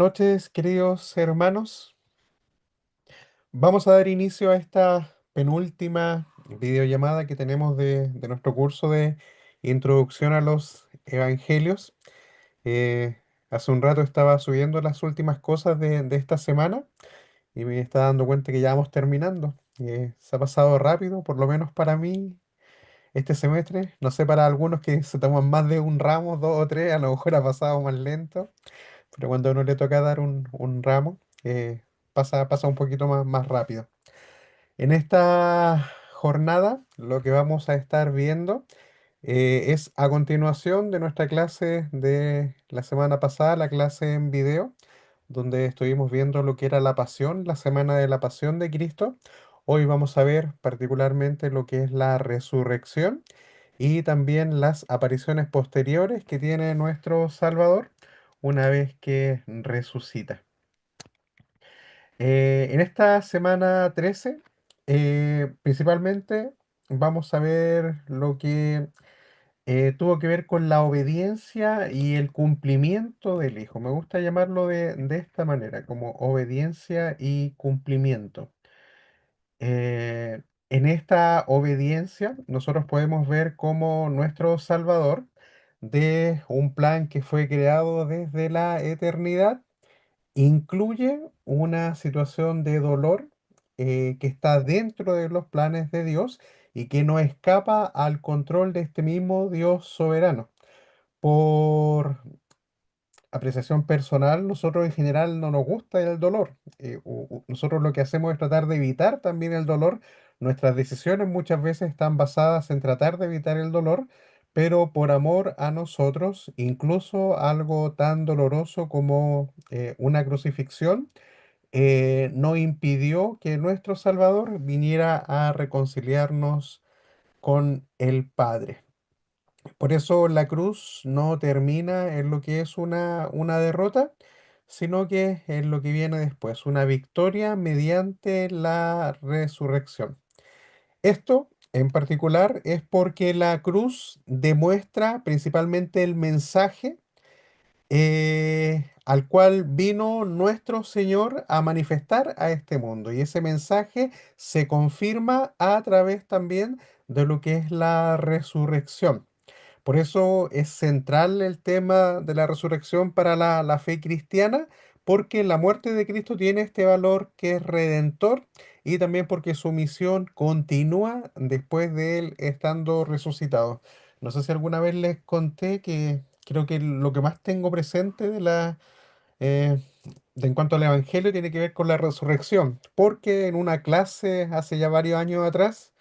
noches, queridos hermanos. Vamos a dar inicio a esta penúltima videollamada que tenemos de nuestro curso de Introducción a los Evangelios. Hace un rato estaba subiendo las últimas cosas de esta semana y me estaba dando cuenta que ya vamos terminando. Se ha pasado rápido, por lo menos para mí, este semestre. No sé, para algunos que se toman más de un ramo, dos o tres, a lo mejor ha pasado más lento. Pero cuando a uno le toca dar un ramo, pasa un poquito más rápido. En esta jornada, lo que vamos a estar viendo es a continuación de nuestra clase de la semana pasada, la clase en video, donde estuvimos viendo lo que era la pasión, la semana de la pasión de Cristo. Hoy vamos a ver particularmente lo que es la resurrección y también las apariciones posteriores que tiene nuestro Salvador una vez que resucita. En esta semana 13, principalmente vamos a ver lo que tuvo que ver con la obediencia y el cumplimiento del Hijo. Me gusta llamarlo de esta manera, como obediencia y cumplimiento. En esta obediencia, nosotros podemos ver cómo nuestro Salvador, de un plan que fue creado desde la eternidad, incluye una situación de dolor que está dentro de los planes de Dios y que no escapa al control de este mismo Dios soberano. Por apreciación personal, nosotros en general no nos gusta el dolor. Nosotros lo que hacemos es tratar de evitar también el dolor. Nuestras decisiones muchas veces están basadas en tratar de evitar el dolor, pero por amor a nosotros, incluso algo tan doloroso como una crucifixión, no impidió que nuestro Salvador viniera a reconciliarnos con el Padre. Por eso la cruz no termina en lo que es una derrota, sino que en lo que viene después, una victoria mediante la resurrección. Esto en particular es porque la cruz demuestra principalmente el mensaje al cual vino nuestro Señor a manifestar a este mundo. Y ese mensaje se confirma a través también de lo que es la resurrección. Por eso es central el tema de la resurrección para la fe cristiana, porque la muerte de Cristo tiene este valor que es redentor y también porque su misión continúa después de él estando resucitado. No sé si alguna vez les conté que creo que lo que más tengo presente eh, en cuanto al Evangelio tiene que ver con la resurrección, porque en una clase hace ya varios años atrás,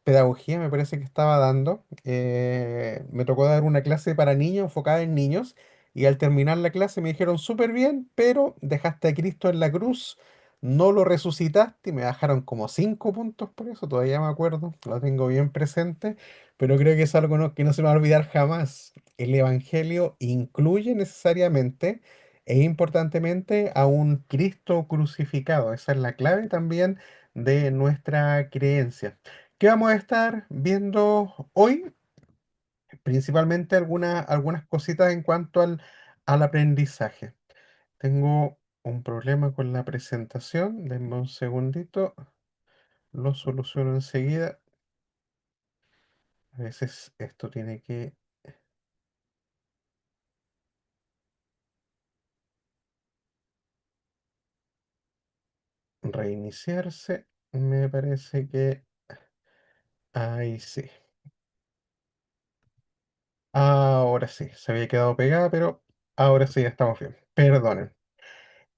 pedagogía me parece que estaba dando. Me tocó dar una clase para niños enfocada en niños y al terminar la clase me dijeron súper bien, pero dejaste a Cristo en la cruz, no lo resucitaste y me bajaron como 5 puntos por eso, todavía me acuerdo, lo tengo bien presente, pero creo que es algo que no se me va a olvidar jamás. El Evangelio incluye necesariamente e importantemente a un Cristo crucificado, esa es la clave también de nuestra creencia. ¿Qué vamos a estar viendo hoy? Principalmente algunas cositas en cuanto al aprendizaje. Tengo un problema con la presentación. Denme un segundito. Lo soluciono enseguida. A veces esto tiene que reiniciarse. Me parece que ahí sí. Ahora sí. Se había quedado pegada, pero ahora sí estamos bien. Perdonen.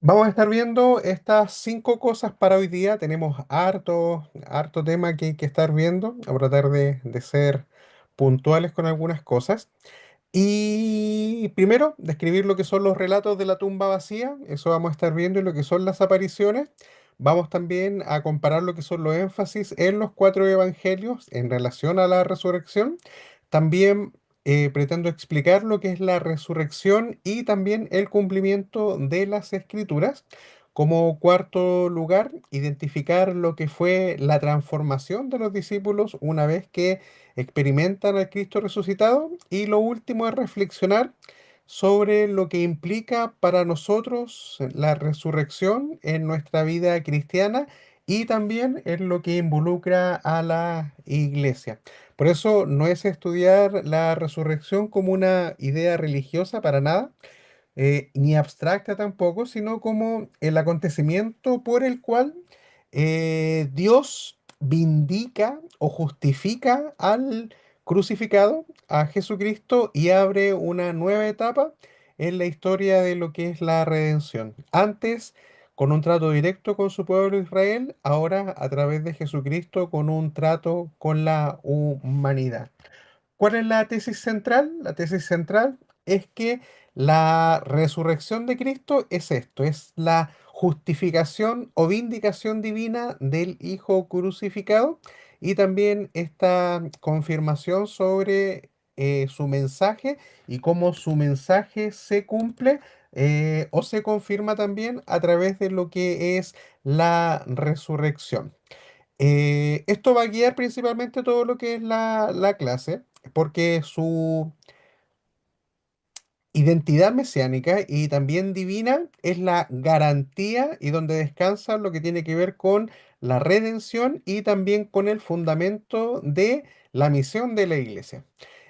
Vamos a estar viendo estas 5 cosas para hoy día. Tenemos harto tema que estar viendo. Vamos a tratar de ser puntuales con algunas cosas. Y primero, describir lo que son los relatos de la tumba vacía. Eso vamos a estar viendo y lo que son las apariciones. Vamos también a comparar lo que son los énfasis en los 4 evangelios en relación a la resurrección. También pretendo explicar lo que es la resurrección y también el cumplimiento de las escrituras. Como cuarto lugar, identificar lo que fue la transformación de los discípulos una vez que experimentan al Cristo resucitado. Y lo último es reflexionar sobre lo que implica para nosotros la resurrección en nuestra vida cristiana y también en lo que involucra a la iglesia. Por eso no es estudiar la resurrección como una idea religiosa para nada, ni abstracta tampoco, sino como el acontecimiento por el cual Dios vindica o justifica al crucificado, a Jesucristo, y abre una nueva etapa en la historia de lo que es la redención. Antes, con un trato directo con su pueblo Israel, ahora a través de Jesucristo con un trato con la humanidad. ¿Cuál es la tesis central? La tesis central es que la resurrección de Cristo es esto, es la justificación o vindicación divina del Hijo crucificado y también esta confirmación sobre su mensaje y cómo su mensaje se cumple o se confirma también a través de lo que es la resurrección. Esto va a guiar principalmente todo lo que es la clase, porque su identidad mesiánica y también divina es la garantía y donde descansa lo que tiene que ver con la redención y también con el fundamento de la misión de la iglesia.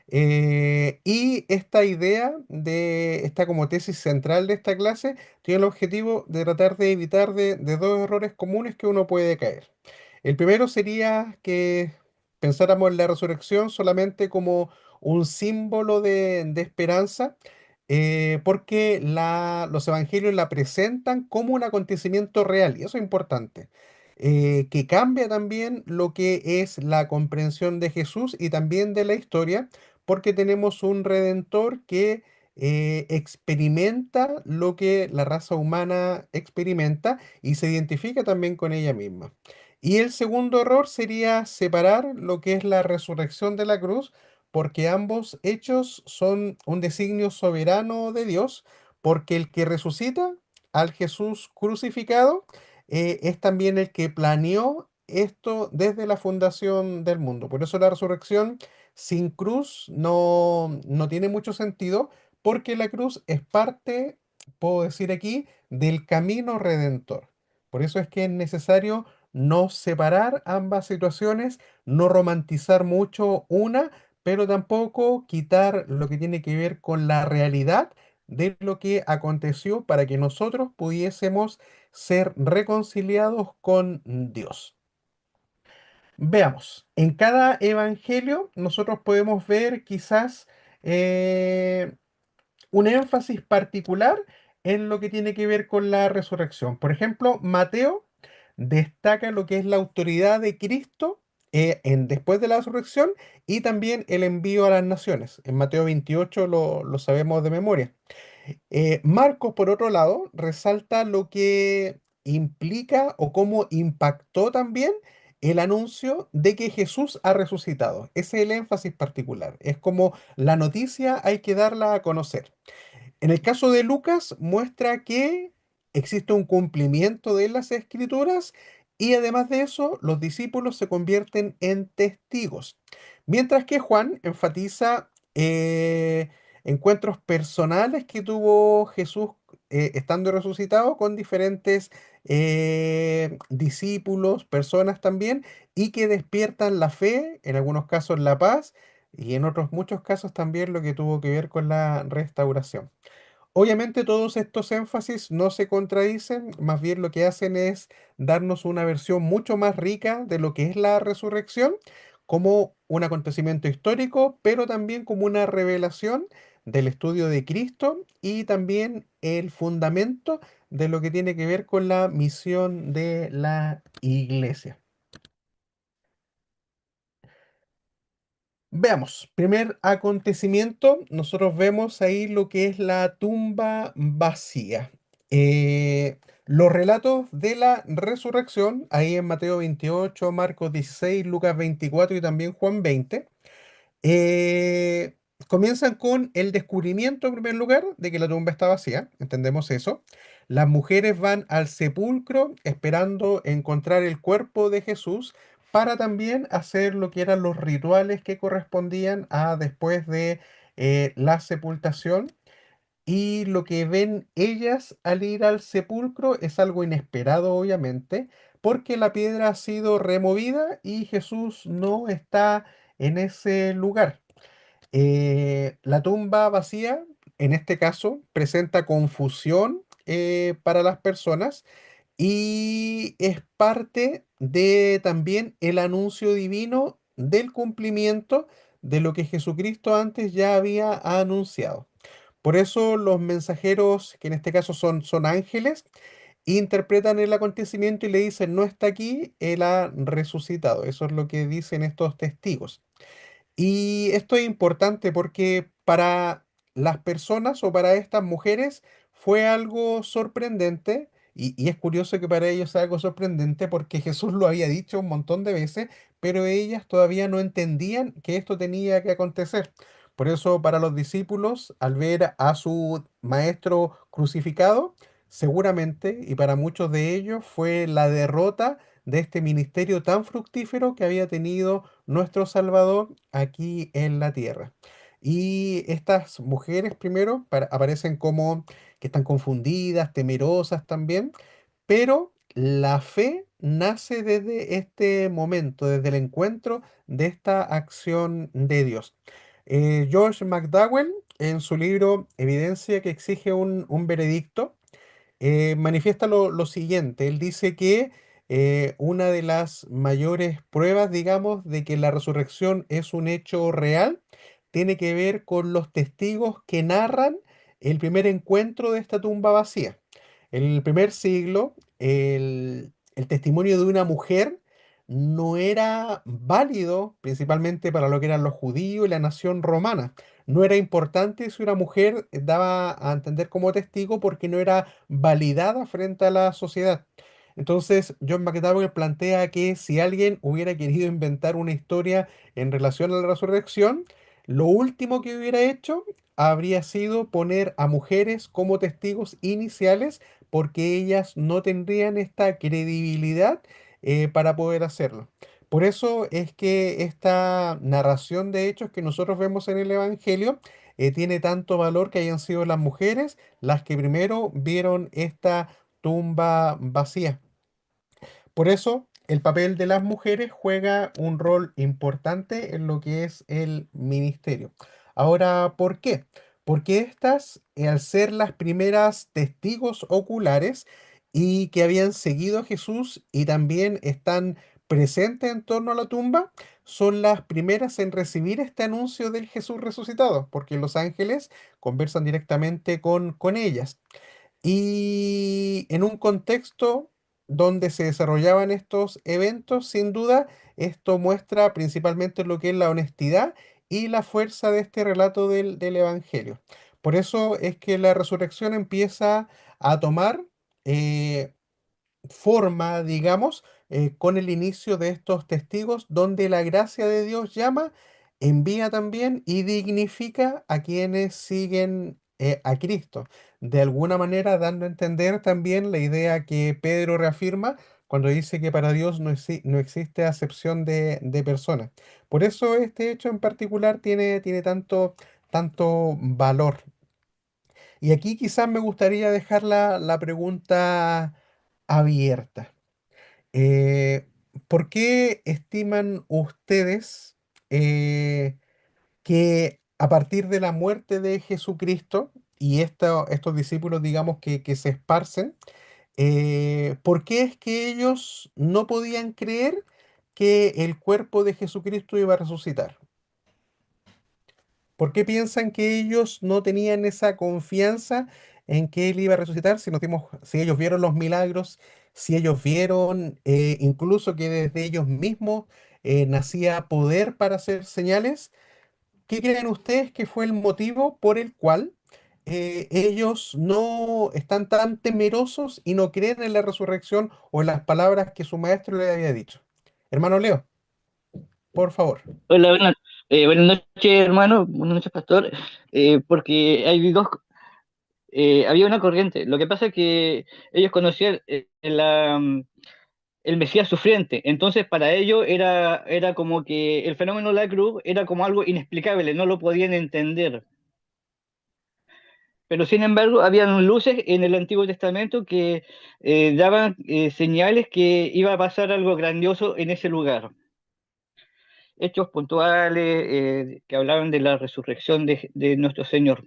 Y esta idea de esta como tesis central de esta clase tiene el objetivo de tratar de evitar de dos errores comunes que uno puede caer. El primero sería que pensáramos en la resurrección solamente como un símbolo de esperanza, porque los evangelios la presentan como un acontecimiento real, y eso es importante, que cambia también lo que es la comprensión de Jesús y también de la historia, porque tenemos un redentor que experimenta lo que la raza humana experimenta y se identifica también con ella misma. Y el segundo error sería separar lo que es la resurrección de la cruz, porque ambos hechos son un designio soberano de Dios, porque el que resucita al Jesús crucificado es también el que planeó esto desde la fundación del mundo. Por eso la resurrección sin cruz no tiene mucho sentido, porque la cruz es parte, puedo decir aquí, del camino redentor. Por eso es que es necesario no separar ambas situaciones, no romantizar mucho una, pero tampoco quitar lo que tiene que ver con la realidad de lo que aconteció para que nosotros pudiésemos ser reconciliados con Dios. Veamos, en cada evangelio nosotros podemos ver quizás eh, un énfasis particular en lo que tiene que ver con la resurrección. Por ejemplo, Mateo destaca lo que es la autoridad de Cristo después de la resurrección y también el envío a las naciones. En Mateo 28 lo sabemos de memoria. Marcos, por otro lado, resalta lo que implica o cómo impactó también el anuncio de que Jesús ha resucitado. Ese es el énfasis particular. Es como la noticia hay que darla a conocer. En el caso de Lucas, muestra que existe un cumplimiento de las escrituras y además de eso, los discípulos se convierten en testigos. Mientras que Juan enfatiza encuentros personales que tuvo Jesús estando resucitado con diferentes discípulos, personas también, y que despiertan la fe, en algunos casos la paz, y en otros muchos casos también lo que tuvo que ver con la restauración. Obviamente todos estos énfasis no se contradicen, más bien lo que hacen es darnos una versión mucho más rica de lo que es la resurrección, como un acontecimiento histórico, pero también como una revelación del estudio de Cristo y también el fundamento de lo que tiene que ver con la misión de la iglesia. Veamos, primer acontecimiento, nosotros vemos ahí lo que es la tumba vacía. Los relatos de la resurrección, ahí en Mateo 28, Marcos 16, Lucas 24 y también Juan 20, eh, comienzan con el descubrimiento, en primer lugar, de que la tumba está vacía, entendemos eso. Las mujeres van al sepulcro esperando encontrar el cuerpo de Jesús para también hacer lo que eran los rituales que correspondían a después de la sepultación. y lo que ven ellas al ir al sepulcro es algo inesperado, obviamente, porque la piedra ha sido removida y Jesús no está en ese lugar. La tumba vacía, en este caso, presenta confusión para las personas y es parte de también el anuncio divino del cumplimiento de lo que Jesucristo antes ya había anunciado. Por eso los mensajeros, que en este caso son ángeles, interpretan el acontecimiento y le dicen, no está aquí, él ha resucitado. Eso es lo que dicen estos testigos. Y esto es importante porque para las personas o para estas mujeres fue algo sorprendente y es curioso que para ellos sea algo sorprendente porque Jesús lo había dicho un montón de veces, pero ellas todavía no entendían que esto tenía que acontecer. Por eso para los discípulos, al ver a su maestro crucificado, seguramente, y para muchos de ellos, fue la derrota de este ministerio tan fructífero que había tenido nuestro Salvador aquí en la tierra. Y estas mujeres primero aparecen como que están confundidas, temerosas también, pero la fe nace desde este momento, desde el encuentro de esta acción de Dios. George McDowell, en su libro Evidencia que exige un veredicto, manifiesta lo siguiente. Él dice que una de las mayores pruebas, digamos, de que la resurrección es un hecho real, tiene que ver con los testigos que narran el primer encuentro de esta tumba vacía. En el primer siglo, el testimonio de una mujer no era válido, principalmente para lo que eran los judíos y la nación romana. No era importante si una mujer daba a entender como testigo porque no era validada frente a la sociedad. Entonces, John McDowell plantea que si alguien hubiera querido inventar una historia en relación a la resurrección, lo último que hubiera hecho habría sido poner a mujeres como testigos iniciales porque ellas no tendrían esta credibilidad para poder hacerlo. Por eso es que esta narración de hechos que nosotros vemos en el Evangelio tiene tanto valor que hayan sido las mujeres las que primero vieron esta tumba vacía. Por eso, el papel de las mujeres juega un rol importante en lo que es el ministerio. Ahora, ¿por qué? Porque estas, al ser las primeras testigos oculares y que habían seguido a Jesús y también están presentes en torno a la tumba, son las primeras en recibir este anuncio del Jesús resucitado, porque los ángeles conversan directamente con ellas. Y en un contexto donde se desarrollaban estos eventos, sin duda, esto muestra principalmente lo que es la honestidad y la fuerza de este relato del Evangelio. Por eso es que la resurrección empieza a tomar eh, forma, digamos, con el inicio de estos testigos, donde la gracia de Dios llama, envía también y dignifica a quienes siguen a Cristo. De alguna manera dando a entender también la idea que Pedro reafirma cuando dice que para Dios no existe acepción de personas. Por eso este hecho en particular tiene tanto valor. Y aquí quizás me gustaría dejar la pregunta abierta. Eh, ¿Por qué estiman ustedes que a partir de la muerte de Jesucristo y estos discípulos, digamos, que se esparcen, ¿por qué es que ellos no podían creer que el cuerpo de Jesucristo iba a resucitar? ¿Por qué piensan que ellos no tenían esa confianza en que Él iba a resucitar? Si ellos vieron los milagros, si ellos vieron incluso que desde ellos mismos nacía poder para hacer señales, ¿qué creen ustedes que fue el motivo por el cual ellos no están tan temerosos y no creen en la resurrección o en las palabras que su maestro le había dicho? Hermano Leo, por favor. Hola, buenas noches, hermano, buenas noches, pastor. Porque hay había una corriente. Lo que pasa es que ellos conocían el Mesías sufriente, entonces para ellos era como que el fenómeno de la cruz era como algo inexplicable, no lo podían entender. Pero sin embargo, habían luces en el Antiguo Testamento que daban señales que iba a pasar algo grandioso en ese lugar. Hechos puntuales que hablaban de la resurrección de nuestro Señor.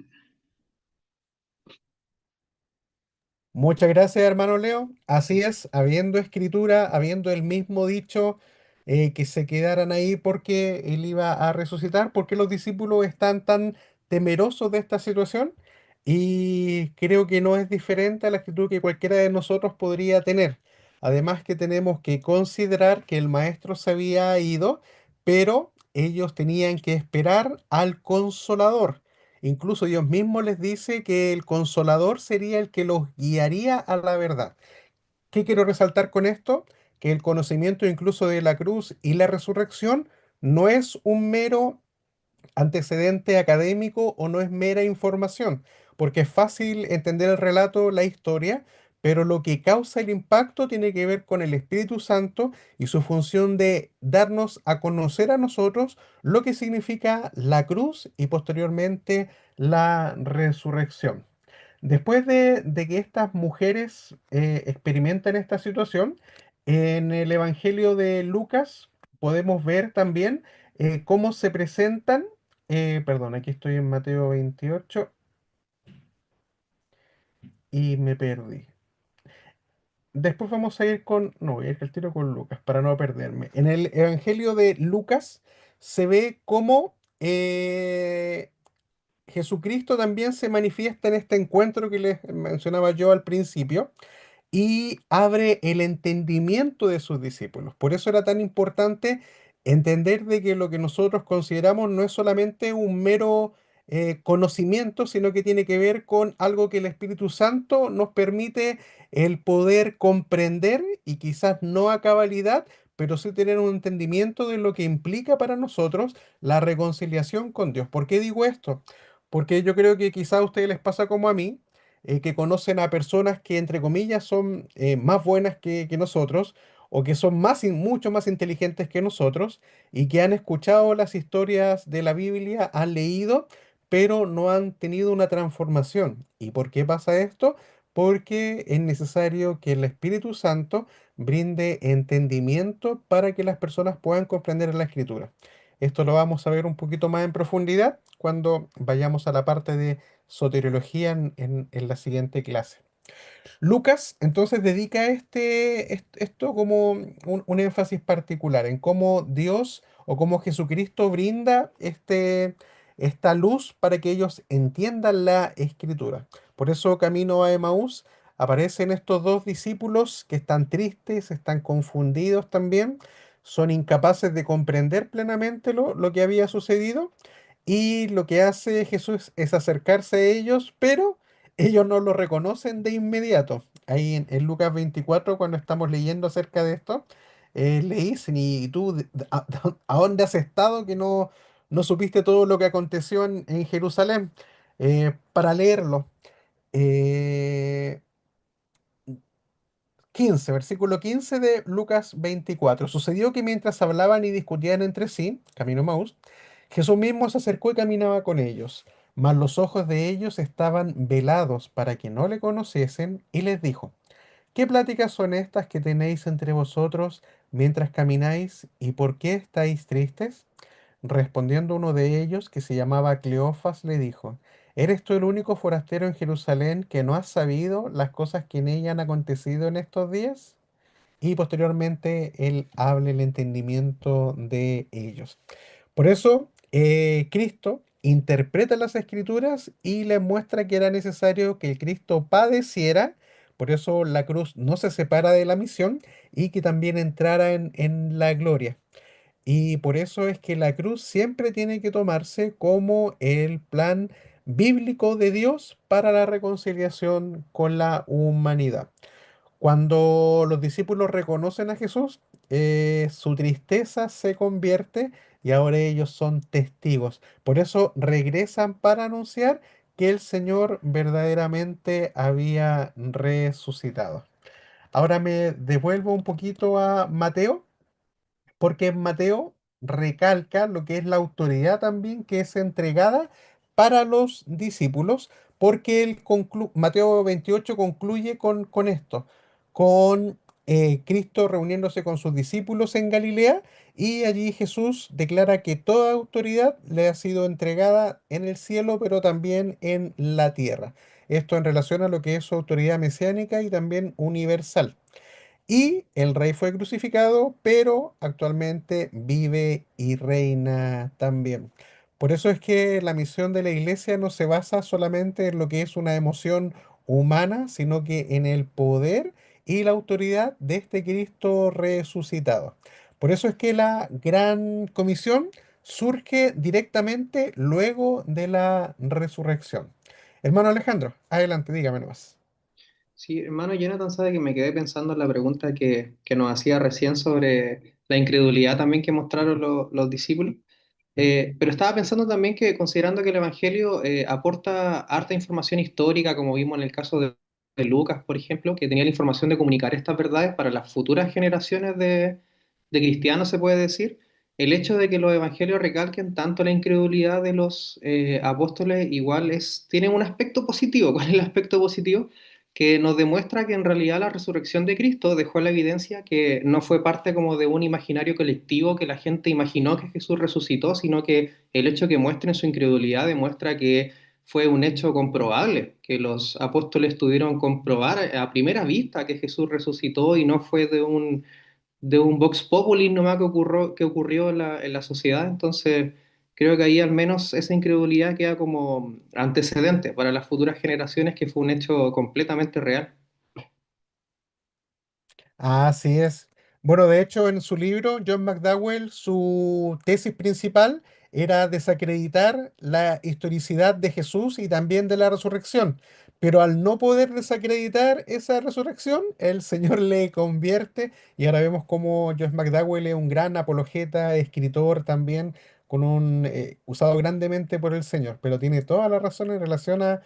Muchas gracias, hermano Leo. Así es, habiendo escritura, habiendo el mismo dicho, que se quedaran ahí porque él iba a resucitar, porque los discípulos están tan temerosos de esta situación. Y creo que no es diferente a la actitud que cualquiera de nosotros podría tener. Además que tenemos que considerar que el maestro se había ido, pero ellos tenían que esperar al consolador. Incluso Dios mismo les dice que el consolador sería el que los guiaría a la verdad. ¿Qué quiero resaltar con esto? Que el conocimiento incluso de la cruz y la resurrección no es un mero antecedente académico o no es mera información, porque es fácil entender el relato, la historia, pero lo que causa el impacto tiene que ver con el Espíritu Santo y su función de darnos a conocer a nosotros lo que significa la cruz y posteriormente la resurrección. Después de que estas mujeres experimentan esta situación, en el Evangelio de Lucas podemos ver también cómo se presentan. Perdón, aquí estoy en Mateo 28 y me perdí. Después vamos a ir con, no, voy a ir al tiro con Lucas para no perderme. En el Evangelio de Lucas se ve cómo Jesucristo también se manifiesta en este encuentro que les mencionaba yo al principio y abre el entendimiento de sus discípulos. Por eso era tan importante entender de que lo que nosotros consideramos no es solamente un mero conocimiento, sino que tiene que ver con algo que el Espíritu Santo nos permite el poder comprender y quizás no a cabalidad, pero sí tener un entendimiento de lo que implica para nosotros la reconciliación con Dios. ¿Por qué digo esto? Porque yo creo que quizás a ustedes les pasa como a mí, que conocen a personas que, entre comillas, son más buenas que nosotros o que son mucho más inteligentes que nosotros y que han escuchado las historias de la Biblia, han leído, pero no han tenido una transformación. ¿Y por qué pasa esto? Porque es necesario que el Espíritu Santo brinde entendimiento para que las personas puedan comprender la Escritura. Esto lo vamos a ver un poquito más en profundidad cuando vayamos a la parte de soteriología en la siguiente clase. Lucas entonces dedica esto como un énfasis particular en cómo Dios o cómo Jesucristo brinda esta luz para que ellos entiendan la escritura. Por eso camino a Emaús aparecen estos dos discípulos que están tristes, están confundidos también, son incapaces de comprender plenamente lo que había sucedido y lo que hace Jesús es acercarse a ellos, pero ellos no lo reconocen de inmediato. Ahí en Lucas 24, cuando estamos leyendo acerca de esto, le dicen, ¿y tú a dónde has estado que no supiste todo lo que aconteció en Jerusalén? Para leerlo. Eh, 15, versículo 15 de Lucas 24. Sucedió que mientras hablaban y discutían entre sí, camino a Maús, Jesús mismo se acercó y caminaba con ellos, mas los ojos de ellos estaban velados para que no le conociesen, y les dijo, ¿qué pláticas son estas que tenéis entre vosotros mientras camináis, y por qué estáis tristes? Respondiendo uno de ellos, que se llamaba Cleofas, le dijo, ¿eres tú el único forastero en Jerusalén que no has sabido las cosas que en ella han acontecido en estos días? Y posteriormente él habla el entendimiento de ellos. Por eso, Cristo interpreta las escrituras y les muestra que era necesario que el Cristo padeciera, por eso la cruz no se separa de la misión y que también entrara en la gloria. Y por eso es que la cruz siempre tiene que tomarse como el plan bíblico de Dios para la reconciliación con la humanidad. Cuando los discípulos reconocen a Jesús, su tristeza se convierte y ahora ellos son testigos. Por eso regresan para anunciar que el Señor verdaderamente había resucitado. Ahora me devuelvo un poquito a Mateo, porque en Mateo recalca lo que es la autoridad también que es entregada para los discípulos, porque Mateo 28 concluye con esto, con Cristo reuniéndose con sus discípulos en Galilea y allí Jesús declara que toda autoridad le ha sido entregada en el cielo, pero también en la tierra. Esto en relación a lo que es su autoridad mesiánica y también universal. Y el rey fue crucificado, pero actualmente vive y reina también. Por eso es que la misión de la iglesia no se basa solamente en lo que es una emoción humana, sino que en el poder y la autoridad de este Cristo resucitado. Por eso es que la gran comisión surge directamente luego de la resurrección. Hermano Alejandro, adelante, dígame nomás. Sí, hermano Jonathan, sabe que me quedé pensando en la pregunta que nos hacía recién sobre la incredulidad también que mostraron los discípulos. Pero estaba pensando también que considerando que el Evangelio aporta harta información histórica, como vimos en el caso de Lucas, por ejemplo, que tenía la información de comunicar estas verdades para las futuras generaciones de cristianos, se puede decir, el hecho de que los evangelios recalquen tanto la incredulidad de los apóstoles igual tiene un aspecto positivo. ¿Cuál es el aspecto positivo? Que nos demuestra que en realidad la resurrección de Cristo dejó la evidencia que no fue parte como de un imaginario colectivo que la gente imaginó que Jesús resucitó, sino que el hecho que muestren su incredulidad demuestra que fue un hecho comprobable, que los apóstoles tuvieron comprobar a primera vista que Jesús resucitó y no fue de un Vox Populi nomás que ocurrió en la sociedad. Entonces, creo que ahí al menos esa incredulidad queda como antecedente para las futuras generaciones que fue un hecho completamente real. Así es. Bueno, de hecho, en su libro, John McDowell, su tesis principal era desacreditar la historicidad de Jesús y también de la resurrección. Pero al no poder desacreditar esa resurrección, el Señor le convierte y ahora vemos cómo John McDowell es un gran apologeta, escritor también, usado grandemente por el Señor, pero tiene toda la razón en relación a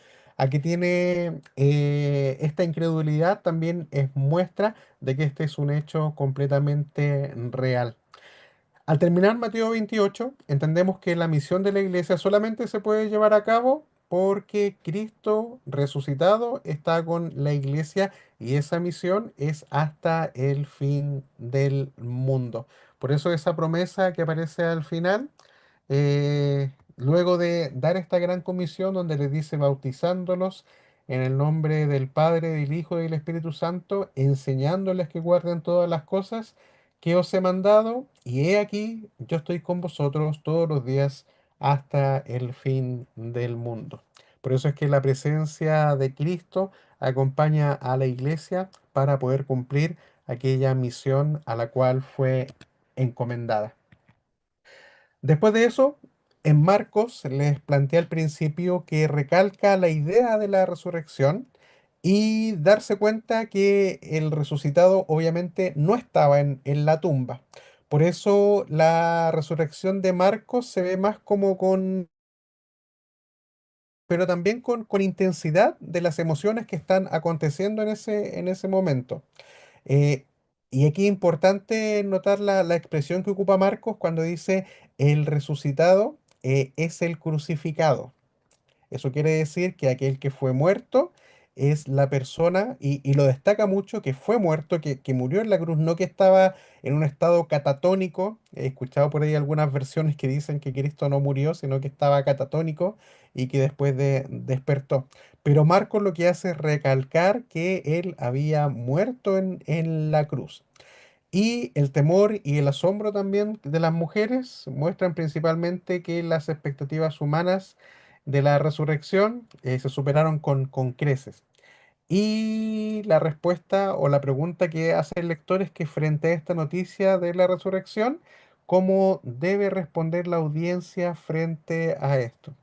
que tiene esta incredulidad, también es muestra de que este es un hecho completamente real. Al terminar Mateo 28, entendemos que la misión de la iglesia solamente se puede llevar a cabo porque Cristo resucitado está con la iglesia y esa misión es hasta el fin del mundo. Por eso esa promesa que aparece al final, luego de dar esta gran comisión donde les dice bautizándolos en el nombre del Padre, del Hijo y del Espíritu Santo, enseñándoles que guarden todas las cosas que os he mandado, y he aquí, yo estoy con vosotros todos los días hasta el fin del mundo. Por eso es que la presencia de Cristo acompaña a la iglesia para poder cumplir aquella misión a la cual fue encomendada. Después de eso, en Marcos les plantea al principio que recalca la idea de la resurrección y darse cuenta que el resucitado obviamente no estaba en la tumba. Por eso la resurrección de Marcos se ve más como pero también con intensidad de las emociones que están aconteciendo en ese momento. Eh, y aquí es importante notar la expresión que ocupa Marcos cuando dice el resucitado es el crucificado. Eso quiere decir que aquel que fue muerto es la persona, y lo destaca mucho, que fue muerto, que murió en la cruz, no que estaba en un estado catatónico. He escuchado por ahí algunas versiones que dicen que Cristo no murió, sino que estaba catatónico y que después despertó. Pero Marcos lo que hace es recalcar que él había muerto en la cruz. Y el temor y el asombro también de las mujeres muestran principalmente que las expectativas humanas de la resurrección se superaron con creces. Y la respuesta o la pregunta que hace el lector es que frente a esta noticia de la resurrección, ¿cómo debe responder la audiencia frente a esto?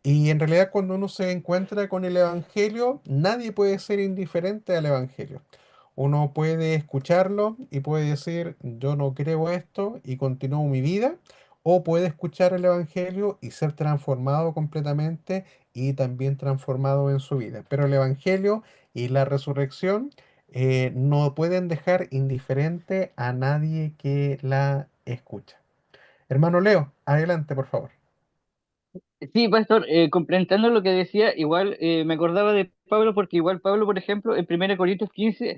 Y en realidad cuando uno se encuentra con el Evangelio, nadie puede ser indiferente al Evangelio. Uno puede escucharlo y puede decir, yo no creo esto y continúo mi vida, o puede escuchar el Evangelio y ser transformado completamente y también transformado en su vida. Pero el Evangelio y la resurrección no pueden dejar indiferente a nadie que la escucha. Hermano Leo, adelante, por favor. Sí, pastor, complementando lo que decía, igual me acordaba de Pablo, porque igual Pablo, por ejemplo, en 1 Corintios 15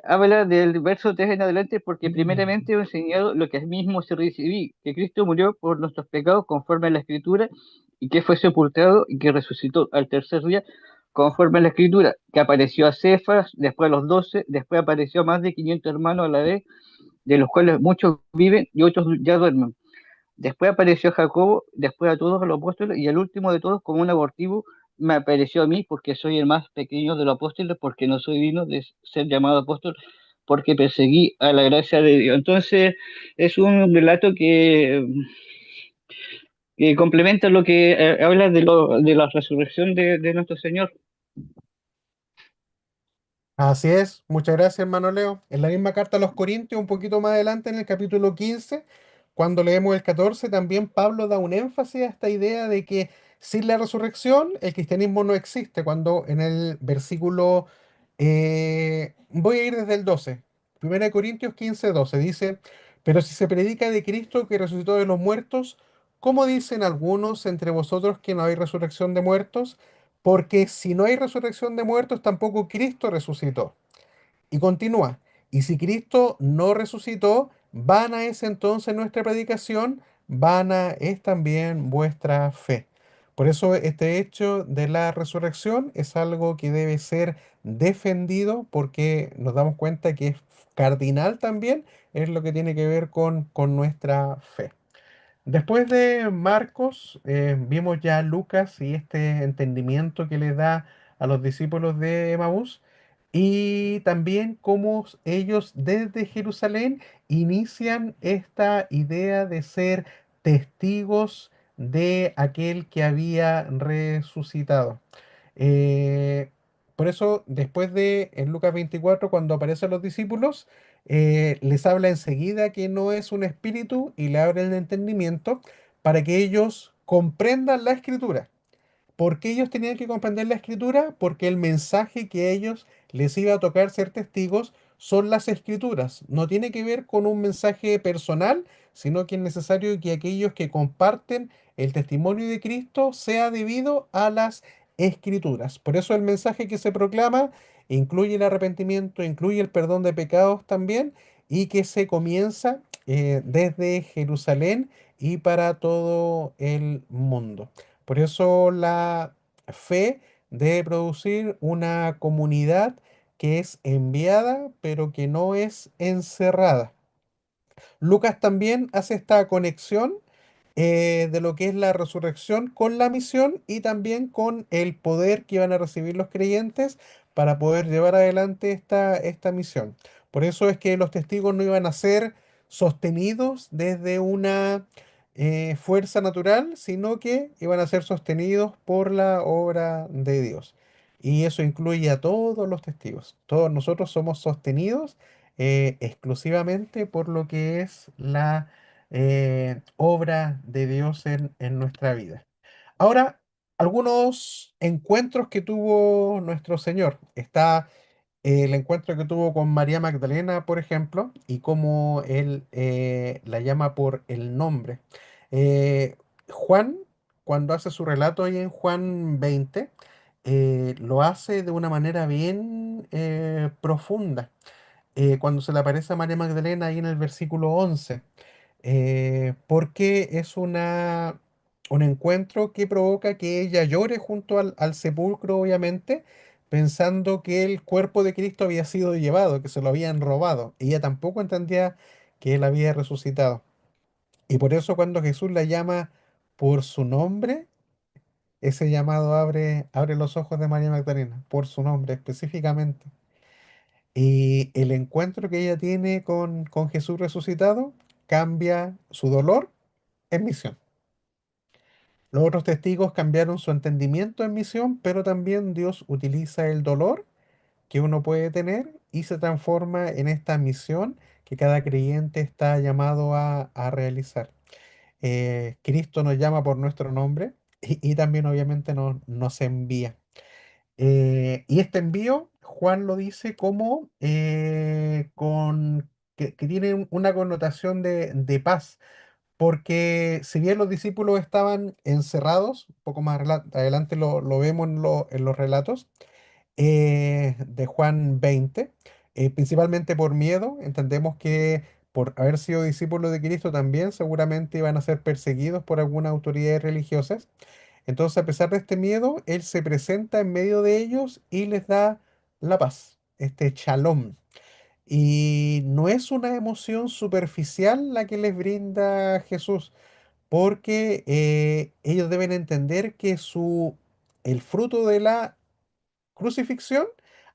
habla del verso 3 en adelante, porque Mm. primeramente he enseñado lo que mismo se recibí, que Cristo murió por nuestros pecados conforme a la Escritura, y que fue sepultado y que resucitó al tercer día conforme a la Escritura, que apareció a Cefas, después a los 12, después apareció a más de 500 hermanos a la vez, de los cuales muchos viven y otros ya duermen. Después apareció Jacobo, después a todos los apóstoles, y el último de todos, como un abortivo, me apareció a mí, porque soy el más pequeño de los apóstoles, porque no soy digno de ser llamado apóstol, porque perseguí a la gracia de Dios. Entonces, es un relato que complementa lo que habla de la resurrección de nuestro Señor. Así es, muchas gracias, hermano Leo. En la misma carta a los Corintios, un poquito más adelante, en el capítulo 15, cuando leemos el 14, también Pablo da un énfasis a esta idea de que sin la resurrección el cristianismo no existe, cuando en el versículo, voy a ir desde el 12, 1 Corintios 15, 12, dice, pero si se predica de Cristo que resucitó de los muertos, ¿cómo dicen algunos entre vosotros que no hay resurrección de muertos? Porque si no hay resurrección de muertos, tampoco Cristo resucitó. Y continúa, y si Cristo no resucitó, vana es entonces nuestra predicación, vana es también vuestra fe. Por eso este hecho de la resurrección es algo que debe ser defendido porque nos damos cuenta que es cardinal también, es lo que tiene que ver con nuestra fe. Después de Marcos, vimos ya a Lucas y este entendimiento que le da a los discípulos de Emaús y también cómo ellos desde Jerusalén inician esta idea de ser testigos de aquel que había resucitado. Eh, por eso, después de en Lucas 24, cuando aparecen los discípulos, les habla enseguida que no es un espíritu y le abre el entendimiento para que ellos comprendan la escritura. ¿Por qué ellos tenían que comprender la escritura? Porque el mensaje que a ellos les iba a tocar ser testigos son las escrituras. No tiene que ver con un mensaje personal, sino que es necesario que aquellos que comparten el testimonio de Cristo sea debido a las escrituras. Por eso el mensaje que se proclama incluye el arrepentimiento, incluye el perdón de pecados también, y que se comienza desde Jerusalén y para todo el mundo. Por eso la fe debe producir una comunidad que es enviada, pero que no es encerrada. Lucas también hace esta conexión de lo que es la resurrección con la misión y también con el poder que van a recibir los creyentes para poder llevar adelante esta misión. Por eso es que los testigos no iban a ser sostenidos desde una fuerza natural, sino que iban a ser sostenidos por la obra de Dios. Y eso incluye a todos los testigos. Todos nosotros somos sostenidos exclusivamente por lo que es la obra de Dios en nuestra vida. Ahora, algunos encuentros que tuvo nuestro Señor. Está el encuentro que tuvo con María Magdalena, por ejemplo, y cómo él la llama por el nombre. Juan, cuando hace su relato ahí en Juan 20, lo hace de una manera bien profunda cuando se le aparece a María Magdalena ahí en el versículo 11, porque es un encuentro que provoca que ella llore junto al sepulcro, obviamente, pensando que el cuerpo de Cristo había sido llevado, que se lo habían robado. Ella tampoco entendía que él había resucitado. Y por eso cuando Jesús la llama por su nombre, ese llamado abre los ojos de María Magdalena, por su nombre específicamente. Y el encuentro que ella tiene con Jesús resucitado cambia su dolor en misión. Los otros testigos cambiaron su entendimiento en misión, pero también Dios utiliza el dolor que uno puede tener y se transforma en esta misión que cada creyente está llamado a realizar. Cristo nos llama por nuestro nombre y también obviamente nos envía. Y este envío, Juan lo dice como que tiene una connotación de paz, porque si bien los discípulos estaban encerrados, un poco más adelante lo vemos en los relatos de Juan 20, principalmente por miedo, entendemos que por haber sido discípulos de Cristo también seguramente iban a ser perseguidos por algunas autoridades religiosas. Entonces, a pesar de este miedo, Él se presenta en medio de ellos y les da la paz, este shalom. Y no es una emoción superficial la que les brinda Jesús, porque ellos deben entender que el fruto de la crucifixión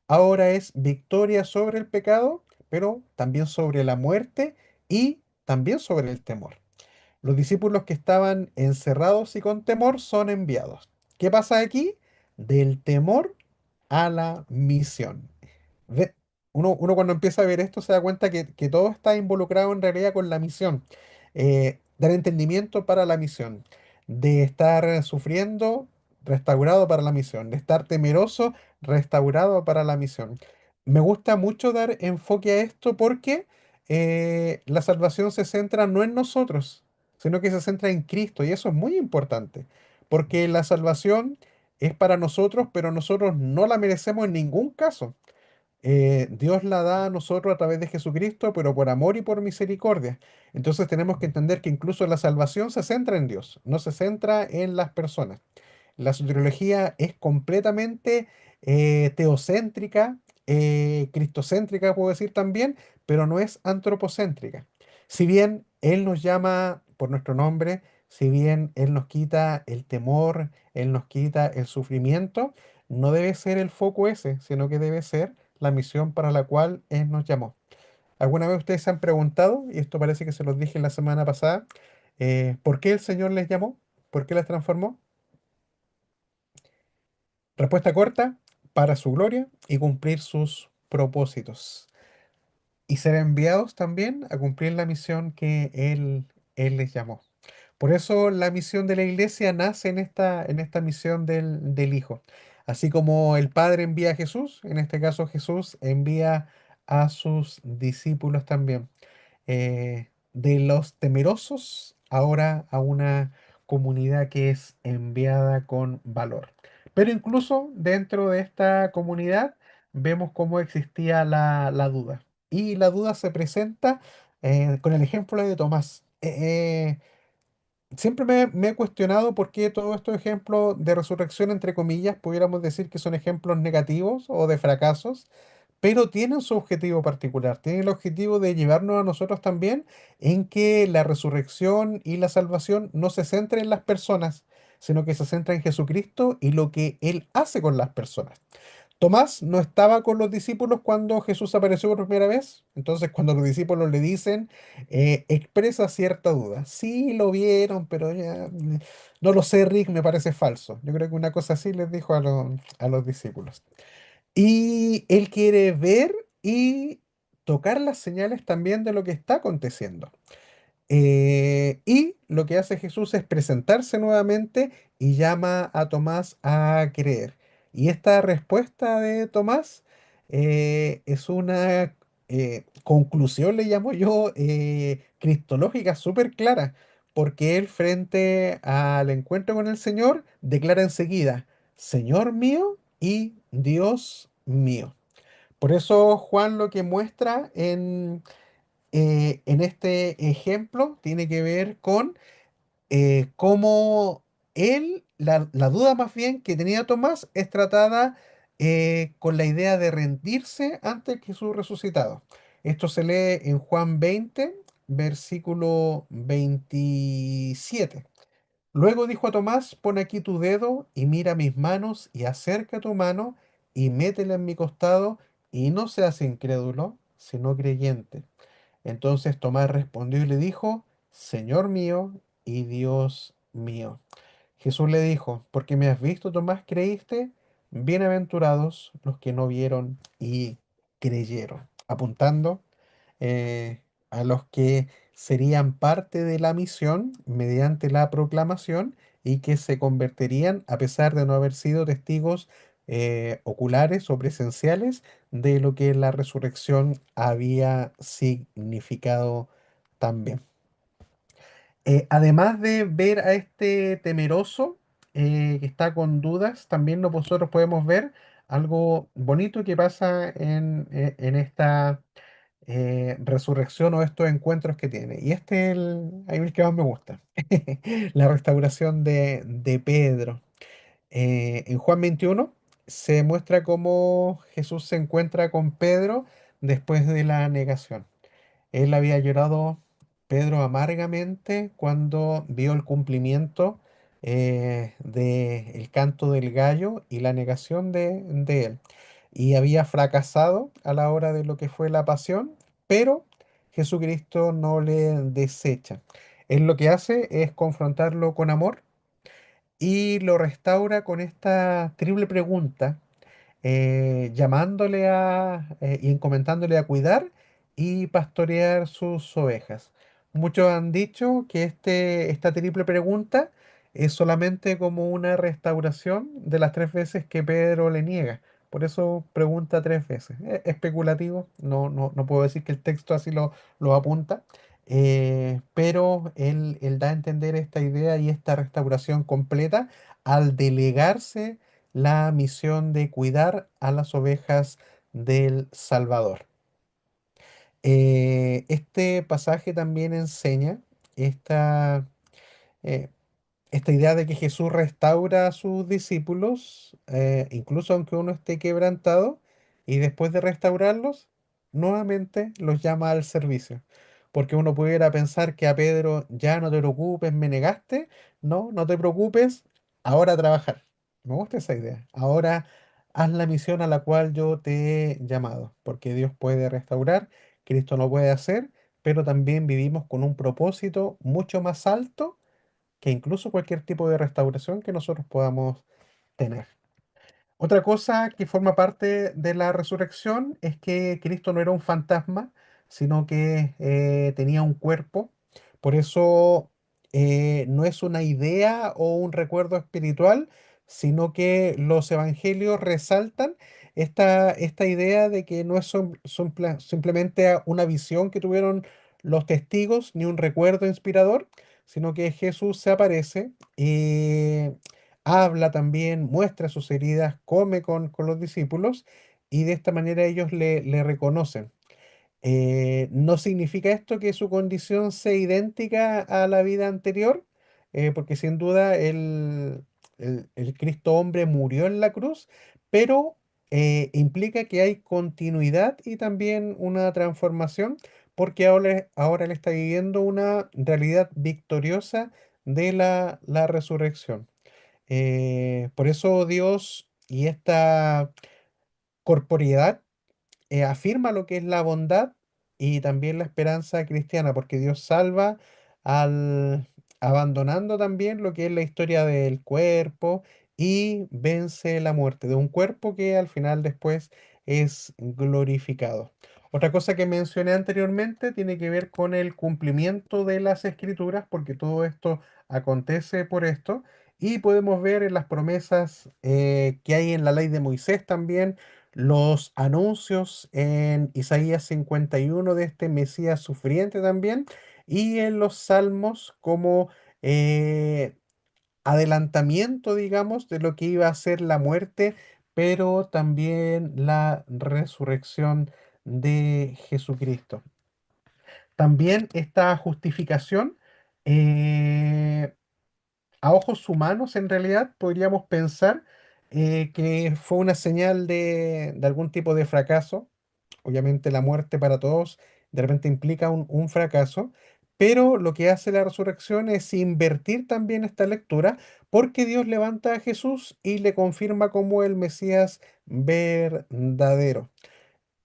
ahora es victoria sobre el pecado, pero también sobre la muerte y también sobre el temor. Los discípulos que estaban encerrados y con temor son enviados. ¿Qué pasa aquí? Del temor a la misión. Ve- uno cuando empieza a ver esto se da cuenta que todo está involucrado en realidad con la misión. Dar entendimiento para la misión. De estar sufriendo, restaurado para la misión. De estar temeroso, restaurado para la misión. Me gusta mucho dar enfoque a esto porque la salvación se centra no en nosotros, sino que se centra en Cristo. Y eso es muy importante. Porque la salvación es para nosotros, pero nosotros no la merecemos en ningún caso. Dios la da a nosotros a través de Jesucristo, pero por amor y por misericordia. Entonces tenemos que entender que incluso la salvación se centra en Dios, no se centra en las personas. La soteriología es completamente teocéntrica, cristocéntrica, puedo decir también, pero no es antropocéntrica. Si bien Él nos llama por nuestro nombre, si bien Él nos quita el temor, Él nos quita el sufrimiento, no debe ser el foco ese, sino que debe ser la misión para la cual Él nos llamó. ¿Alguna vez ustedes se han preguntado, y esto parece que se los dije la semana pasada, por qué el Señor les llamó? ¿Por qué las transformó? Respuesta corta, para su gloria y cumplir sus propósitos. Y ser enviados también a cumplir la misión que Él les llamó. Por eso la misión de la iglesia nace en esta misión del Hijo. Así como el Padre envía a Jesús, en este caso Jesús envía a sus discípulos también de los temerosos ahora a una comunidad que es enviada con valor. Pero incluso dentro de esta comunidad vemos cómo existía la duda. Y la duda se presenta con el ejemplo de Tomás. Siempre me he cuestionado por qué todos estos ejemplos de resurrección, entre comillas, pudiéramos decir que son ejemplos negativos o de fracasos, pero tienen su objetivo particular, tienen el objetivo de llevarnos a nosotros también en que la resurrección y la salvación no se centre en las personas, sino que se centra en Jesucristo y lo que Él hace con las personas. Tomás no estaba con los discípulos cuando Jesús apareció por primera vez. Entonces, cuando los discípulos le dicen, expresa cierta duda. Sí, lo vieron, pero ya, no lo sé, Rick, me parece falso. Yo creo que una cosa así les dijo a los discípulos. Y él quiere ver y tocar las señales también de lo que está aconteciendo. Y lo que hace Jesús es presentarse nuevamente y llama a Tomás a creer. Y esta respuesta de Tomás es una conclusión, le llamo yo, cristológica súper clara, porque él frente al encuentro con el Señor declara enseguida, Señor mío y Dios mío. Por eso Juan lo que muestra en este ejemplo tiene que ver con cómo la duda más bien que tenía Tomás es tratada con la idea de rendirse ante Jesús resucitado. Esto se lee en Juan 20, versículo 27. Luego dijo a Tomás, pon aquí tu dedo y mira mis manos y acerca tu mano y métela en mi costado y no seas incrédulo, sino creyente. Entonces Tomás respondió y le dijo, Señor mío y Dios mío. Jesús le dijo, porque me has visto, Tomás, creíste, bienaventurados los que no vieron y creyeron, apuntando a los que serían parte de la misión mediante la proclamación y que se convertirían a pesar de no haber sido testigos oculares o presenciales de lo que la resurrección había significado también. Además de ver a este temeroso que está con dudas, también nosotros podemos ver algo bonito que pasa en esta resurrección o estos encuentros que tiene. Y este es ahí el que más me gusta, la restauración de Pedro. En Juan 21 se muestra cómo Jesús se encuentra con Pedro después de la negación. Él había llorado, Pedro, amargamente cuando vio el cumplimiento del canto del gallo y la negación de él. Y había fracasado a la hora de lo que fue la pasión, pero Jesucristo no le desecha. Él lo que hace es confrontarlo con amor y lo restaura con esta triple pregunta, llamándole y encomendándole a cuidar y pastorear sus ovejas. Muchos han dicho que esta triple pregunta es solamente como una restauración de las tres veces que Pedro le niega. Por eso pregunta tres veces. Es especulativo, no puedo decir que el texto así lo apunta, pero él da a entender esta idea y esta restauración completa al delegarse la misión de cuidar a las ovejas del Salvador. Este pasaje también enseña esta, eh, esta idea de que Jesús restaura a sus discípulos, incluso aunque uno esté quebrantado, y después de restaurarlos, nuevamente los llama al servicio. Porque uno pudiera pensar que a Pedro, ya no te preocupes, me negaste, no te preocupes, ahora a trabajar. Me gusta esa idea. Ahora haz la misión a la cual yo te he llamado, porque Dios puede restaurar, Cristo lo puede hacer, pero también vivimos con un propósito mucho más alto que incluso cualquier tipo de restauración que nosotros podamos tener. Otra cosa que forma parte de la resurrección es que Cristo no era un fantasma, sino que tenía un cuerpo. Por eso no es una idea o un recuerdo espiritual, sino que los evangelios resaltan esta idea de que no es simplemente una visión que tuvieron los testigos, ni un recuerdo inspirador, sino que Jesús se aparece y habla también, muestra sus heridas, come con los discípulos y de esta manera ellos le reconocen. No significa esto que su condición sea idéntica a la vida anterior, porque sin duda el Cristo hombre murió en la cruz, pero implica que hay continuidad y también una transformación, porque ahora él está viviendo una realidad victoriosa de la resurrección. Por eso Dios y esta corporeidad afirma lo que es la bondad y también la esperanza cristiana, porque Dios salva al abandonando también lo que es la historia del cuerpo y vence la muerte de un cuerpo que al final después es glorificado. Otra cosa que mencioné anteriormente tiene que ver con el cumplimiento de las escrituras, porque todo esto acontece por esto. Y podemos ver en las promesas que hay en la ley de Moisés también, los anuncios en Isaías 51 de este Mesías sufriente también, y en los Salmos como eh, adelantamiento, digamos, de lo que iba a ser la muerte, pero también la resurrección de Jesucristo. También esta justificación, eh, a ojos humanos, en realidad, podríamos pensar que fue una señal de algún tipo de fracaso. Obviamente la muerte para todos de repente implica un fracaso, pero lo que hace la resurrección es invertir también esta lectura, porque Dios levanta a Jesús y le confirma como el Mesías verdadero.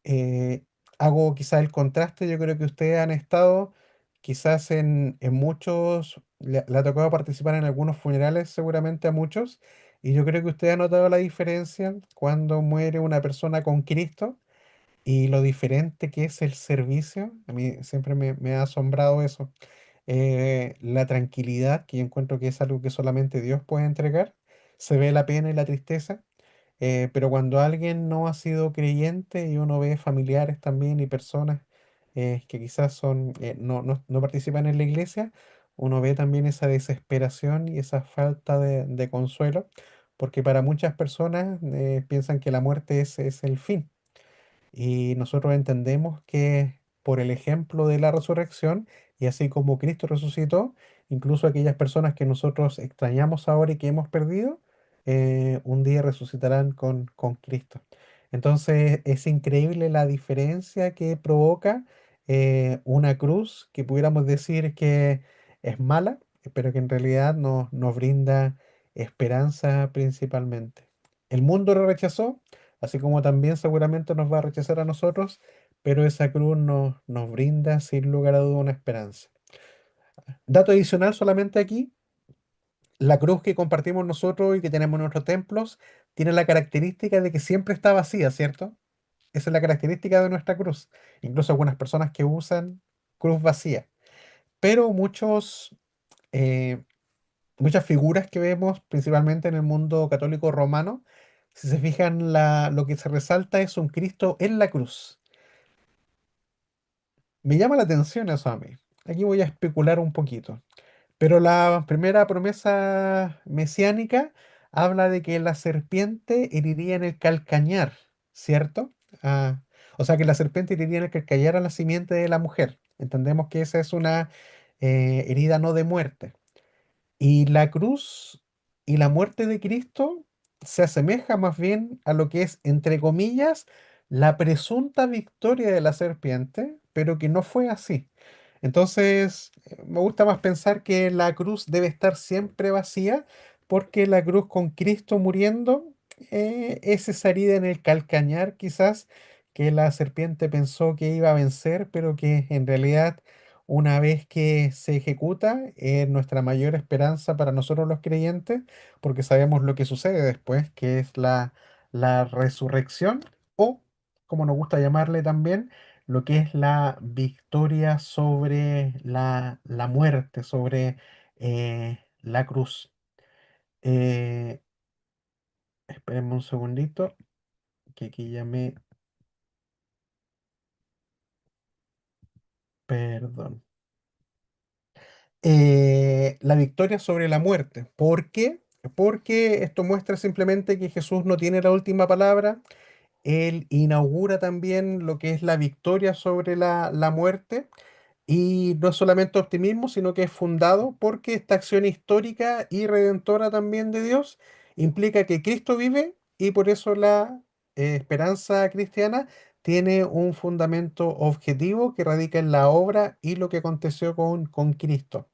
eh, Hago quizás el contraste, yo creo que ustedes han estado quizás en muchos, le ha tocado participar en algunos funerales seguramente a muchos, y yo creo que usted ha notado la diferencia cuando muere una persona con Cristo y lo diferente que es el servicio. A mí siempre me ha asombrado eso. La tranquilidad, que yo encuentro que es algo que solamente Dios puede entregar. Se ve la pena y la tristeza, pero cuando alguien no ha sido creyente y uno ve familiares también y personas que quizás no participan en la iglesia, uno ve también esa desesperación y esa falta de consuelo, porque para muchas personas piensan que la muerte es el fin. Y nosotros entendemos que por el ejemplo de la resurrección, y así como Cristo resucitó, incluso aquellas personas que nosotros extrañamos ahora y que hemos perdido, un día resucitarán con Cristo. Entonces es increíble la diferencia que provoca una cruz que pudiéramos decir que es mala, pero que en realidad nos brinda esperanza principalmente. El mundo lo rechazó, así como también seguramente nos va a rechazar a nosotros, pero esa cruz nos brinda sin lugar a duda una esperanza. Dato adicional solamente aquí, la cruz que compartimos nosotros y que tenemos en nuestros templos tiene la característica de que siempre está vacía, ¿cierto? Esa es la característica de nuestra cruz. Incluso algunas personas que usan cruz vacía. Pero eh, muchas figuras que vemos, principalmente en el mundo católico romano, si se fijan, lo que se resalta es un Cristo en la cruz. Me llama la atención eso a mí. Aquí voy a especular un poquito. Pero la primera promesa mesiánica habla de que la serpiente heriría en el calcañar, ¿cierto? Ah, o sea, que la serpiente heriría en el calcañar a la simiente de la mujer. Entendemos que esa es una herida no de muerte. Y la cruz y la muerte de Cristo se asemeja más bien a lo que es, entre comillas, la presunta victoria de la serpiente, pero que no fue así. Entonces, me gusta más pensar que la cruz debe estar siempre vacía, porque la cruz con Cristo muriendo es esa herida en el calcañar, quizás, que la serpiente pensó que iba a vencer, pero que en realidad una vez que se ejecuta, es nuestra mayor esperanza para nosotros los creyentes, porque sabemos lo que sucede después, que es la resurrección, o, como nos gusta llamarle también, lo que es la victoria sobre la muerte, sobre la cruz. Eh, Espérenme un segundito, que aquí ya me... Perdón. La victoria sobre la muerte. ¿Por qué? Porque esto muestra simplemente que Jesús no tiene la última palabra. Él inaugura también lo que es la victoria sobre la muerte. Y no es solamente optimismo, sino que es fundado porque esta acción histórica y redentora también de Dios implica que Cristo vive y por eso la esperanza cristiana tiene un fundamento objetivo que radica en la obra y lo que aconteció con Cristo.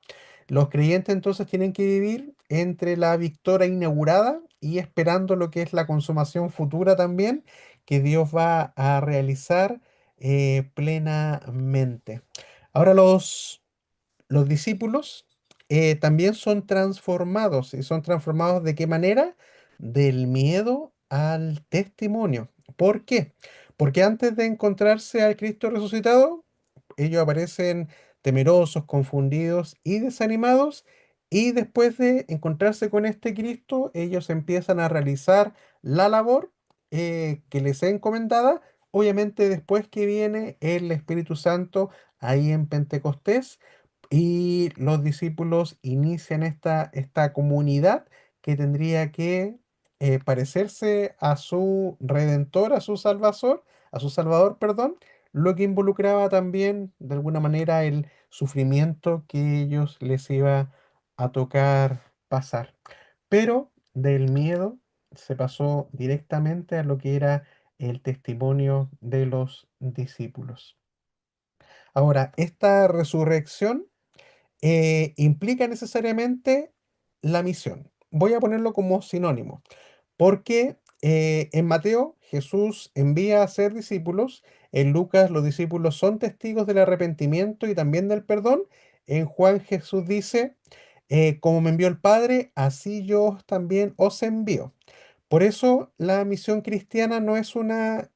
Los creyentes entonces tienen que vivir entre la victoria inaugurada y esperando lo que es la consumación futura también, que Dios va a realizar plenamente. Ahora los discípulos también son transformados. ¿Y son transformados de qué manera? Del miedo al testimonio. ¿Por qué? Porque antes de encontrarse al Cristo resucitado, ellos aparecen temerosos, confundidos y desanimados. Y después de encontrarse con este Cristo, ellos empiezan a realizar la labor que les es encomendada. Obviamente después que viene el Espíritu Santo ahí en Pentecostés y los discípulos inician esta comunidad que tendría que parecerse a su Redentor, a su Salvador, perdón, lo que involucraba también de alguna manera el sufrimiento que ellos les iba a tocar pasar. Pero del miedo se pasó directamente a lo que era el testimonio de los discípulos. Ahora, esta resurrección implica necesariamente la misión. Voy a ponerlo como sinónimo, porque en Mateo Jesús envía a hacer discípulos, en Lucas los discípulos son testigos del arrepentimiento y también del perdón, en Juan Jesús dice, como me envió el Padre, así yo también os envío. Por eso la misión cristiana no es una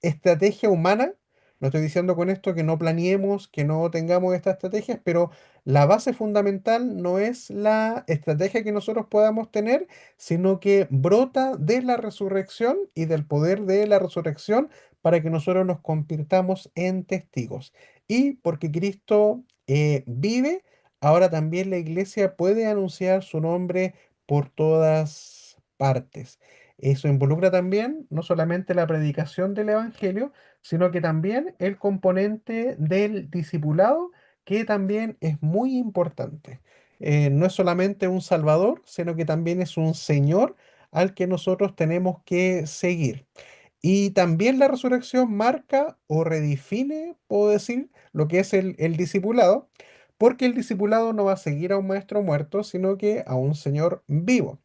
estrategia humana. No estoy diciendo con esto que no planeemos, que no tengamos estas estrategias, pero la base fundamental no es la estrategia que nosotros podamos tener, sino que brota de la resurrección y del poder de la resurrección para que nosotros nos convirtamos en testigos. Y porque Cristo vive, ahora también la iglesia puede anunciar su nombre por todas partes. Eso involucra también no solamente la predicación del evangelio, sino que también el componente del discipulado, que también es muy importante. No es solamente un salvador, sino que también es un señor al que nosotros tenemos que seguir. Y también la resurrección marca o redefine, puedo decir, lo que es el discipulado, porque el discipulado no va a seguir a un maestro muerto, sino que a un Señor vivo.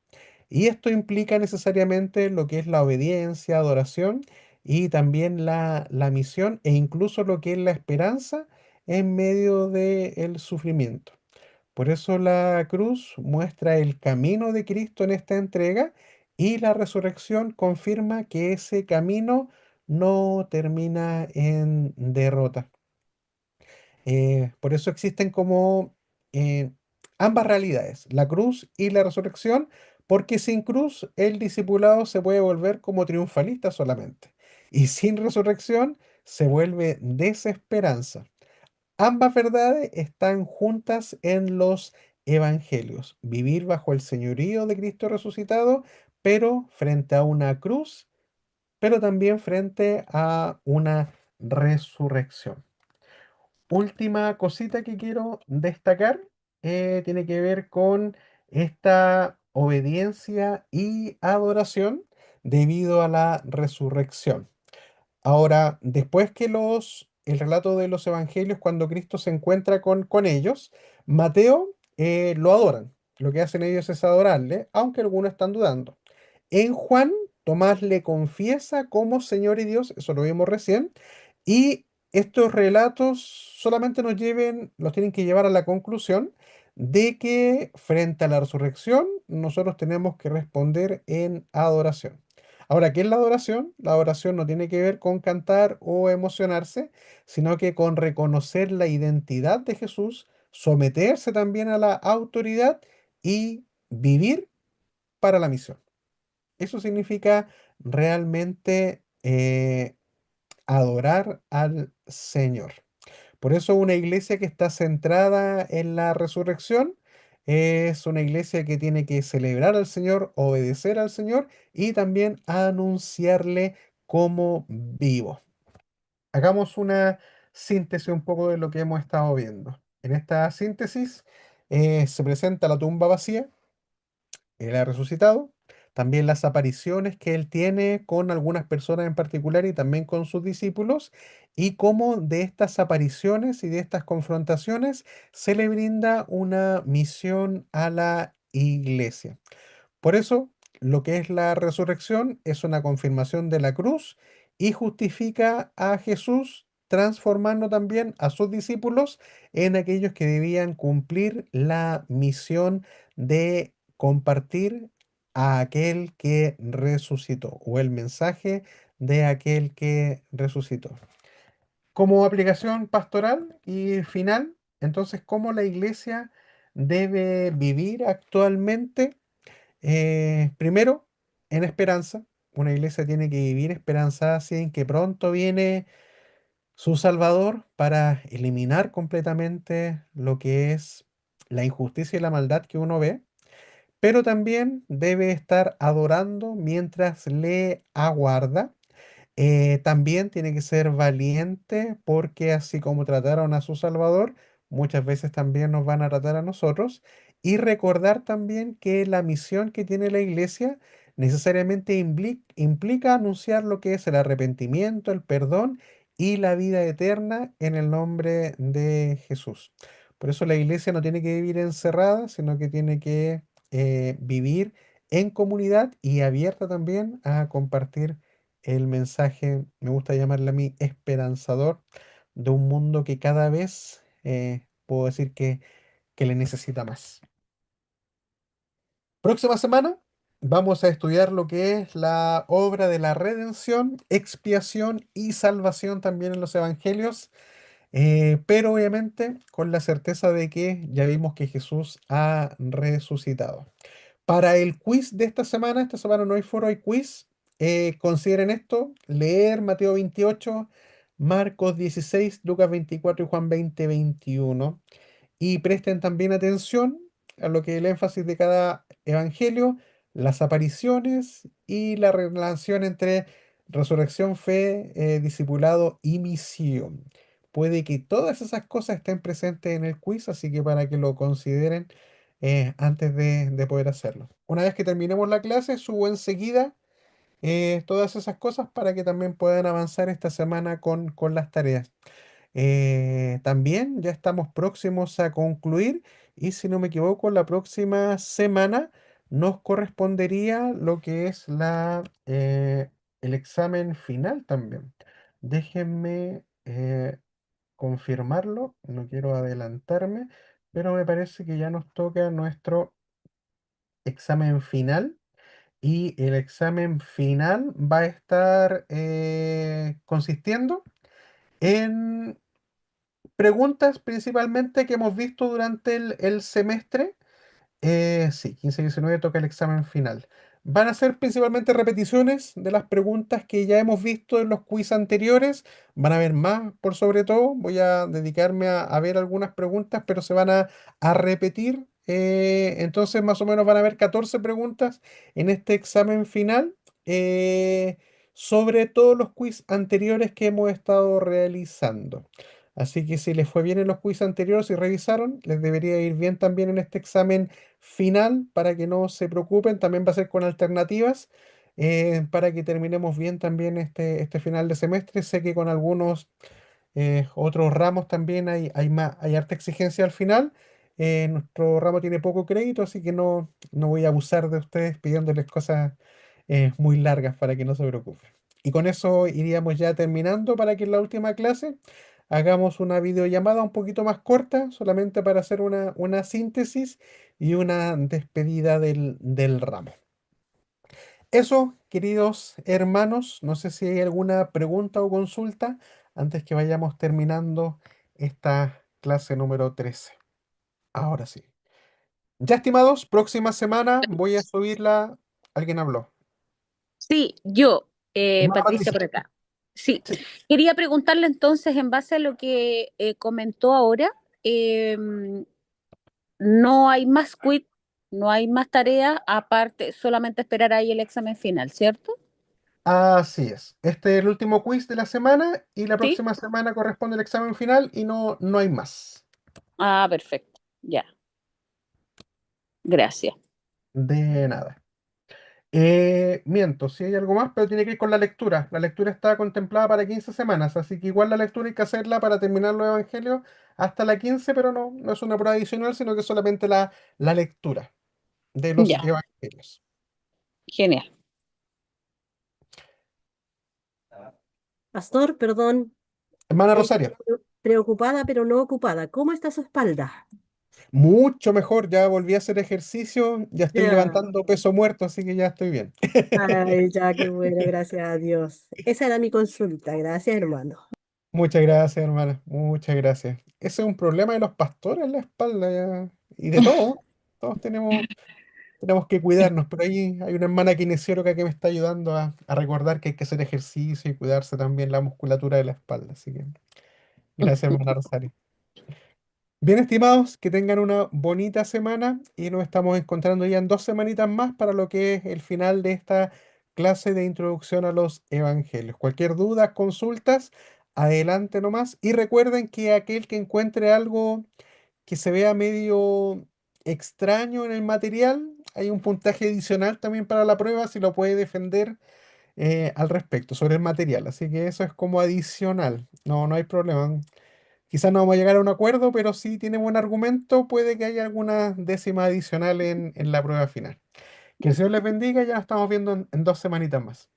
Y esto implica necesariamente lo que es la obediencia, adoración y también la misión e incluso lo que es la esperanza en medio del sufrimiento. Por eso la cruz muestra el camino de Cristo en esta entrega y la resurrección confirma que ese camino no termina en derrota. Por eso existen como eh, ambas realidades, la cruz y la resurrección, porque sin cruz el discipulado se puede volver como triunfalista solamente. Y sin resurrección se vuelve desesperanza. Ambas verdades están juntas en los evangelios. Vivir bajo el señorío de Cristo resucitado, pero frente a una cruz, pero también frente a una resurrección. Última cosita que quiero destacar tiene que ver con esta obediencia y adoración debido a la resurrección. Ahora, después que el relato de los evangelios, cuando Cristo se encuentra con ellos, Mateo lo adoran. Lo que hacen ellos es adorarle, aunque algunos están dudando. En Juan, Tomás le confiesa como Señor y Dios, eso lo vimos recién, y estos relatos solamente los tienen que llevar a la conclusión de que frente a la resurrección, nosotros tenemos que responder en adoración. Ahora, ¿qué es la adoración? La adoración no tiene que ver con cantar o emocionarse, sino que con reconocer la identidad de Jesús, someterse también a la autoridad y vivir para la misión. Eso significa realmente adorar al Señor. Por eso una iglesia que está centrada en la resurrección es una iglesia que tiene que celebrar al Señor, obedecer al Señor y también anunciarle como vivo. Hagamos una síntesis un poco de lo que hemos estado viendo. En esta síntesis se presenta la tumba vacía, él ha resucitado, también las apariciones que él tiene con algunas personas en particular y también con sus discípulos, y cómo de estas apariciones y de estas confrontaciones se le brinda una misión a la iglesia. Por eso, lo que es la resurrección es una confirmación de la cruz y justifica a Jesús, transformando también a sus discípulos en aquellos que debían cumplir la misión de compartir a aquel que resucitó o el mensaje de aquel que resucitó. Como aplicación pastoral y final, entonces, ¿cómo la iglesia debe vivir actualmente? Primero, en esperanza. Una iglesia tiene que vivir esperanzada así en que pronto viene su Salvador para eliminar completamente lo que es la injusticia y la maldad que uno ve, pero también debe estar adorando mientras le aguarda. También tiene que ser valiente porque así como trataron a su Salvador, muchas veces también nos van a tratar a nosotros. Y recordar también que la misión que tiene la iglesia necesariamente implica anunciar lo que es el arrepentimiento, el perdón y la vida eterna en el nombre de Jesús. Por eso la iglesia no tiene que vivir encerrada, sino que tiene que vivir en comunidad y abierta también a compartir el mensaje, me gusta llamarle a mí, esperanzador de un mundo que cada vez puedo decir que le necesita más. Próxima semana vamos a estudiar lo que es la obra de la redención, expiación y salvación también en los evangelios, pero obviamente con la certeza de que ya vimos que Jesús ha resucitado. Para el quiz de esta semana no hay foro, hay quiz. Consideren esto: leer Mateo 28, Marcos 16, Lucas 24 y Juan 20, 21. y presten también atención a lo que es el énfasis de cada evangelio, las apariciones y la relación entre resurrección, fe, discipulado y misión. Puede que todas esas cosas estén presentes en el quiz, así que para que lo consideren antes de poder hacerlo. Una vez que terminemos la clase, subo enseguida todas esas cosas para que también puedan avanzar esta semana con las tareas. También ya estamos próximos a concluir y si no me equivoco, la próxima semana nos correspondería lo que es el examen final también. Déjenme confirmarlo, no quiero adelantarme, pero me parece que ya nos toca nuestro examen final. Y el examen final va a estar consistiendo en preguntas principalmente que hemos visto durante el semestre. Sí, 15 y 19 toca el examen final. Van a ser principalmente repeticiones de las preguntas que ya hemos visto en los quiz anteriores. Van a haber más, por sobre todo. Voy a dedicarme a ver algunas preguntas, pero se van a repetir. Entonces, más o menos van a haber 14 preguntas en este examen final eh, sobre todos los quiz anteriores que hemos estado realizando. Así que si les fue bien en los quiz anteriores y revisaron, les debería ir bien también en este examen final para que no se preocupen. También va a ser con alternativas para que terminemos bien también este final de semestre. Sé que con algunos otros ramos también hay harta exigencia al final. Nuestro ramo tiene poco crédito, así que no voy a abusar de ustedes pidiéndoles cosas muy largas para que no se preocupen. Y con eso iríamos ya terminando para que en la última clase hagamos una videollamada un poquito más corta, solamente para hacer una síntesis y una despedida del ramo. Eso, queridos hermanos, no sé si hay alguna pregunta o consulta antes que vayamos terminando esta clase número 13. Ahora sí. Ya, estimados, próxima semana voy a subirla. ¿Alguien habló? Sí, yo, Hermana Patricia Patricia. por acá. Sí, Sí. quería preguntarle entonces, en base a lo que comentó ahora, eh, no hay más quit, no hay más tarea, aparte, solamente esperar ahí el examen final, ¿cierto? Así es. Este es el último quiz de la semana y la Sí. próxima semana corresponde el examen final y no hay más. Ah, perfecto. Ya, gracias. De nada. Miento, sí hay algo más, pero tiene que ir con la lectura. La lectura está contemplada para 15 semanas, así que igual la lectura hay que hacerla para terminar los evangelios hasta la 15, pero no es una prueba adicional, sino que solamente la lectura de los Ya, evangelios. genial. Pastor, perdón, Hermana eh, Rosario, preocupada pero no ocupada. ¿Cómo está su espalda? mucho mejor, ya volví a hacer ejercicio, ya estoy Ya. levantando peso muerto, así que ya estoy bien. Ay, ya, qué bueno, gracias a Dios. Esa era mi consulta, gracias, hermano. Muchas gracias, hermana, muchas gracias. Ese es un problema de los pastores en la espalda y de todos. Todos tenemos que cuidarnos, pero ahí hay una hermana kinesióloga que me está ayudando a recordar que hay que hacer ejercicio y cuidarse también la musculatura de la espalda. Así que gracias, hermana Rosario. Bien, estimados, que tengan una bonita semana y nos estamos encontrando ya en 2 semanitas más para lo que es el final de esta clase de introducción a los evangelios. Cualquier duda, consultas, adelante nomás. Y recuerden que aquel que encuentre algo que se vea medio extraño en el material, hay un puntaje adicional también para la prueba si lo puede defender al respecto sobre el material. Así que eso es como adicional. No hay problema. Quizás no vamos a llegar a un acuerdo, pero si tiene buen argumento, puede que haya alguna décima adicional en la prueba final. Que el Señor les bendiga, ya nos estamos viendo en 2 semanitas más.